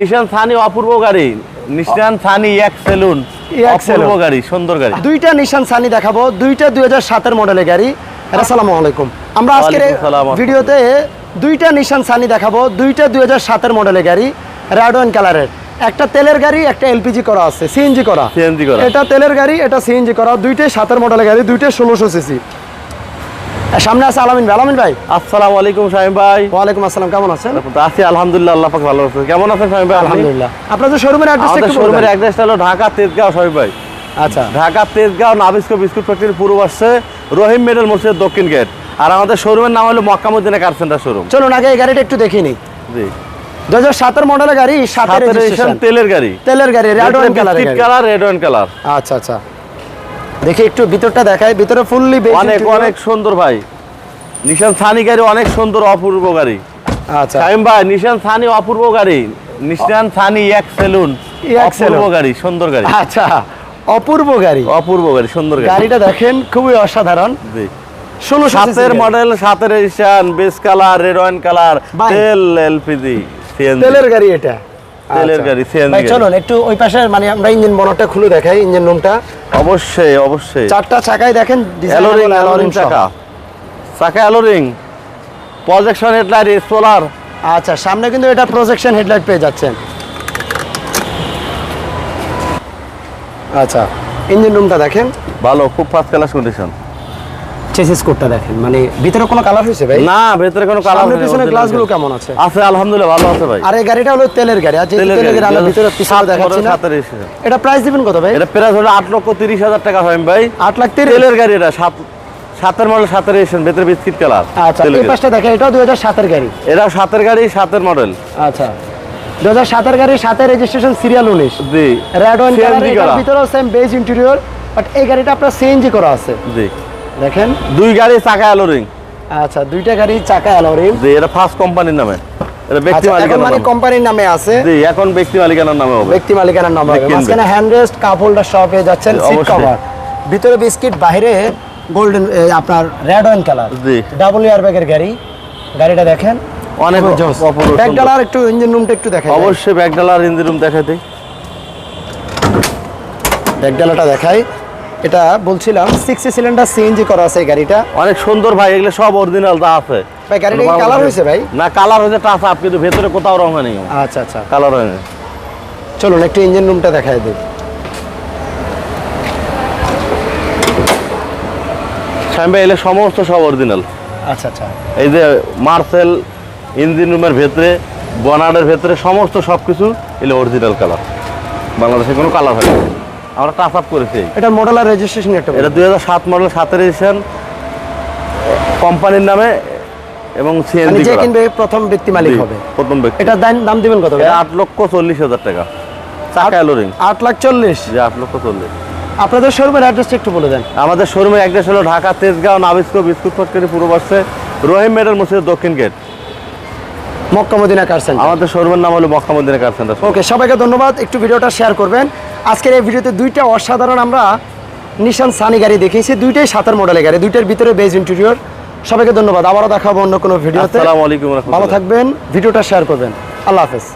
নিশান সানি অপূর্ব গাড়ি, নিশান সানি এক্সেলুন অপূর্ব গাড়ি, সুন্দর গাড়ি। দুইটা নিশান সানি দেখাবো, দুইটা 2007 এর মডেলের গাড়ি। আসসালামু আলাইকুম। আমরা আজকের ভিডিওতে দুইটা নিশান সানি দেখাবো, দুইটা 2007 এর মডেলের গাড়ি, রেড ওয়াইন কালারের। একটা তেলের গাড়ি, একটা এলপিজি করা আছে, সিএনজি করা। এটা তেলের গাড়ি, এটা সিএনজি করা। দুইটাই 7 এর মডেলের গাড়ি, দুইটাই 1600 সিসি। সামনে আছে আলামিন ভাই। আলামিন ভাই আসসালামু আলাইকুম। শামীম ভাই ওয়ালাইকুম আসসালাম, কেমন আছেন? আছি আলহামদুলিল্লাহ, আল্লাহ পাক ভালো রাখছে। কেমন আছেন শামীম ভাই? আলহামদুলিল্লাহ। আপনাদের শোরুমের অ্যাড্রেসটা একটু বলুন। শোরুমের অ্যাড্রেসটা হলো ঢাকা তেজগাঁও শামীম ভাই। আচ্ছা, ঢাকা তেজগাঁও নাবিস্কো বিস্কুট ফ্যাক্টরির পূর্ব পাশে রহিম মেডেল মসজিদের দক্ষিণ গেট। আর আমাদের শোরুমের নাম হলো Mecca Medina car centre showroom. চলুন আগে এই গাড়িটা একটু দেখে নিই। জি, 2007 এর মডেলের গাড়ি, 7 এর রেজিস্ট্রেশন, তেলের গাড়ি, red wine colour, red wine colour. আচ্ছা আচ্ছা, দেখি একটু ভিতরটা দেখাই। ভিতরে ফুললি অনেক সুন্দর ভাই। নিশান সানি গাড়ি অনেক সুন্দর, অপূর্ব গাড়ি। আচ্ছা শামীম ভাই, নিশান সানি অপূর্ব গাড়ি, নিশান সানি এক্সেলুন অপূর্ব গাড়ি, সুন্দর গাড়ি। আচ্ছা, অপূর্ব গাড়ি, অপূর্ব গাড়ি, সুন্দর গাড়ি। গাড়িটা দেখেন খুবই অসাধারণ। জি, 1600 এর মডেল, 7 এর registration, base colour, red wine colour, তেল এলপিজি সিএনজি, তেলের গাড়ি এটা। তেলের গাড়ি সিএনজি। ভাই চলুন একটু ওই পাশে, মানে আমরা ইঞ্জিন বনটটা খুলে দেখাই, ইঞ্জিন রুমটা। অবশ্যই অবশ্যই। চারটা চাকাই দেখেন, অ্যালোরিং চাকা, চাকা অ্যালোরিং, প্রজেকশন হেডলাইট, সোলার। আচ্ছা, সামনে কিন্তু এটা প্রজেকশন হেডলাইট পেয়ে যাচ্ছেন। আচ্ছা, ইঞ্জিন রুমটা দেখেন, ভালো, খুব ফার্স্ট ক্লাস কন্ডিশন। চেসিস কোডটা দেখেন, মানে ভিতরে কোনো কালার হয়েছে ভাই? না, ভিতরে কোনো কালার নেই। পিছনের গ্লাসগুলো কেমন আছে? আছে আলহামদুলিল্লাহ, ভালো আছে ভাই। আর এই গাড়িটা হলো তেলের গাড়ি। আর তেলের গাড়ি আমরা ভিতরে পিছনে দেখাচ্ছি না। এটা প্রাইস দিবেন কত ভাই? এটা প্রাইস হলো 8,30,000 টাকা হয় ভাই। 8,30,000 তেলের গাড়ি। এটা 7 এর মডেল, 7 এর রেজিস্ট্রেশন, ভিতরে বিস্কিট কালার। আচ্ছা, এই পাশটা দেখেন, এটাও 2007 এর গাড়ি। এটাও 7 এর গাড়ি, 7 এর মডেল। আচ্ছা, 2007 এর গাড়ি, 7 এর রেজিস্ট্রেশন, সিরিয়াল 19। জি, রেড ওয়াইন কালার। এর ভিতরেও সেম বেজ ইন্টেরিয়র, বাট এই গাড়িটা আপনার সিএনজি করা আছে। জি, দেখেন দুই গাড়ি চাকা অ্যালোরিং। আচ্ছা, দুইটা গাড়ি চাকা অ্যালোরিং। জি, এটা ফার্স্ট কোম্পানির নামে, এটা ব্যক্তি মালিকানার নামে। মানে কোম্পানির নামে আছে। জি, এখন ব্যক্তি মালিকানার নামে হবে। ব্যক্তি মালিকানার নামে হবে। মাঝখানে হ্যান্ড রেস্ট, কাপ হোল্ডার সহ পেয়ে যাচ্ছেন, সিট কভার, ভিতরে বিস্কিট, বাইরে গোল্ডেন আপনার রেড ওয়াইন কালার। জি, ডাবল এয়ারব্যাগের গাড়ি। গাড়িটা দেখেন অনেক অপূর্ব। ব্যাকডালার একটু ইঞ্জিন রুমটা একটু দেখাই। অবশ্যই ব্যাকডালার ইঞ্জিন রুম দেখাই দেই। ব্যাকডালাটা দেখাই। এটা বলছিলাম 6 সিলিন্ডার সিএনজি করা আছে এই গাড়িটা। অনেক সুন্দর ভাই, এগুলো সব অরিজিনাল যা আছে ভাই। গাড়িটা কি কালার হয়েছে ভাই? না, কালার হয়েছে টাচ আপ, কিন্তু ভেতরে কোথাও রং হয়নি। আচ্ছা আচ্ছা, কালার হয়নি। চলুন একটু ইঞ্জিন রুমটা দেখাই দিই। শামীম ভাই, এগুলো সমস্ত সব অরিজিনাল। আচ্ছা আচ্ছা, এই যে মার্সেল ইঞ্জিন রুমের ভেতরে, বনার্ডের ভেতরে সমস্ত সবকিছু এগুলো অরিজিনাল কালার। বাংলাদেশে কোনো কালার হয় না, আমরা টাচ আপ করেছি। এটা মডেল আর রেজিস্ট্রেশন একটা? এটা 2007 মডেল, 7 এর রেজিস্ট্রেশন, কোম্পানির নামে এবং সিএনজি যে করা। কিনবে প্রথম ব্যক্তি মালিক হবে, প্রথম ব্যক্তি। এটা দাম দিবেন কত ভাই? 8,40,000 টাকা। চাকা অ্যালোরিং 8,40,000। জি, 8,40,000। আপনাদের শোরুমের অ্যাড্রেসটা একটু বলে দেন। আমাদের শোরুমের অ্যাড্রেস হলো Dhaka Tejgaon Nabisco biscuit factory পূর্ব পাশে রহিম মেডেল মসজিদের দক্ষিণ gate, Mecca Medina car centre. আমাদের শোরুমের নাম হলো Mecca Medina car centre. Okay, সবাইকে ধন্যবাদ। একটু ভিডিওটা শেয়ার করবেন। আজকের এই ভিডিওতে দুইটা অসাধারণ আমরা নিশান সানি গাড়ি দেখিয়েছি, দুইটাই 7 এর মডেলের গাড়ি, দুইটার ভিতরে বেজ ইন্টেরিয়র। সবাইকে ধন্যবাদ। আবারও দেখা হবে অন্য কোনো ভিডিওতে। আসসালামু আলাইকুম। ভালো থাকবেন, ভিডিওটা শেয়ার করবেন। আল্লাহ হাফেজ।